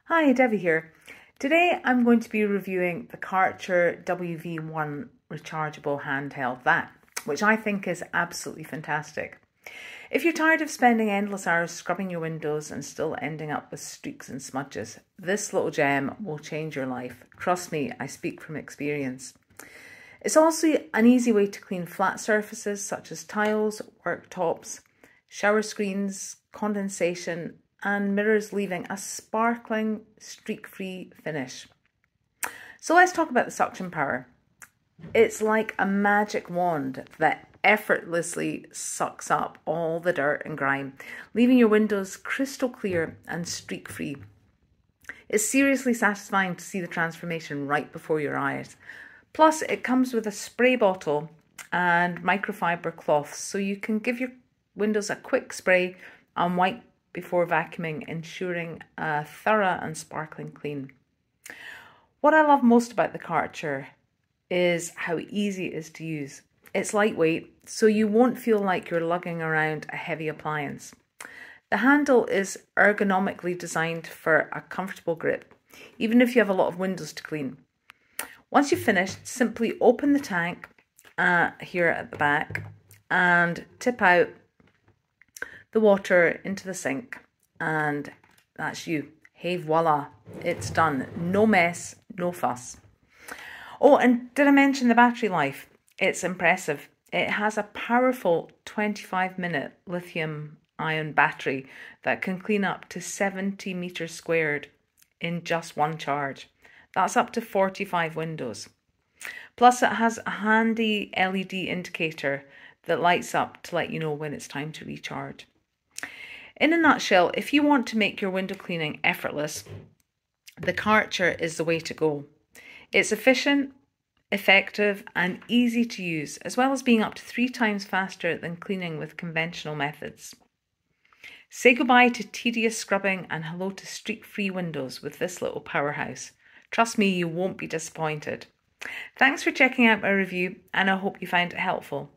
Hi, Debbie here. Today I'm going to be reviewing the Kärcher WV1 Rechargeable Handheld Vac, which I think is absolutely fantastic. If you're tired of spending endless hours scrubbing your windows and still ending up with streaks and smudges, this little gem will change your life. Trust me, I speak from experience. It's also an easy way to clean flat surfaces such as tiles, worktops, shower screens, condensation, and mirrors, leaving a sparkling, streak-free finish. So let's talk about the suction power. It's like a magic wand that effortlessly sucks up all the dirt and grime, leaving your windows crystal clear and streak-free. It's seriously satisfying to see the transformation right before your eyes. Plus, it comes with a spray bottle and microfiber cloths, so you can give your windows a quick spray and wipe before vacuuming, ensuring a thorough and sparkling clean. What I love most about the Kärcher is how easy it is to use. It's lightweight, so you won't feel like you're lugging around a heavy appliance. The handle is ergonomically designed for a comfortable grip, even if you have a lot of windows to clean. Once you've finished, simply open the tank here at the back and tip out the water into the sink, and that's you. Hey, voila, it's done. No mess, no fuss. Oh, and did I mention the battery life? It's impressive. It has a powerful 25-minute lithium-ion battery that can clean up to 70 meters squared in just one charge. That's up to 45 windows. Plus, it has a handy LED indicator that lights up to let you know when it's time to recharge. In a nutshell, if you want to make your window cleaning effortless, the Kärcher is the way to go. It's efficient, effective, and easy to use, as well as being up to 3 times faster than cleaning with conventional methods. Say goodbye to tedious scrubbing and hello to streak-free windows with this little powerhouse. Trust me, you won't be disappointed. Thanks for checking out my review, and I hope you found it helpful.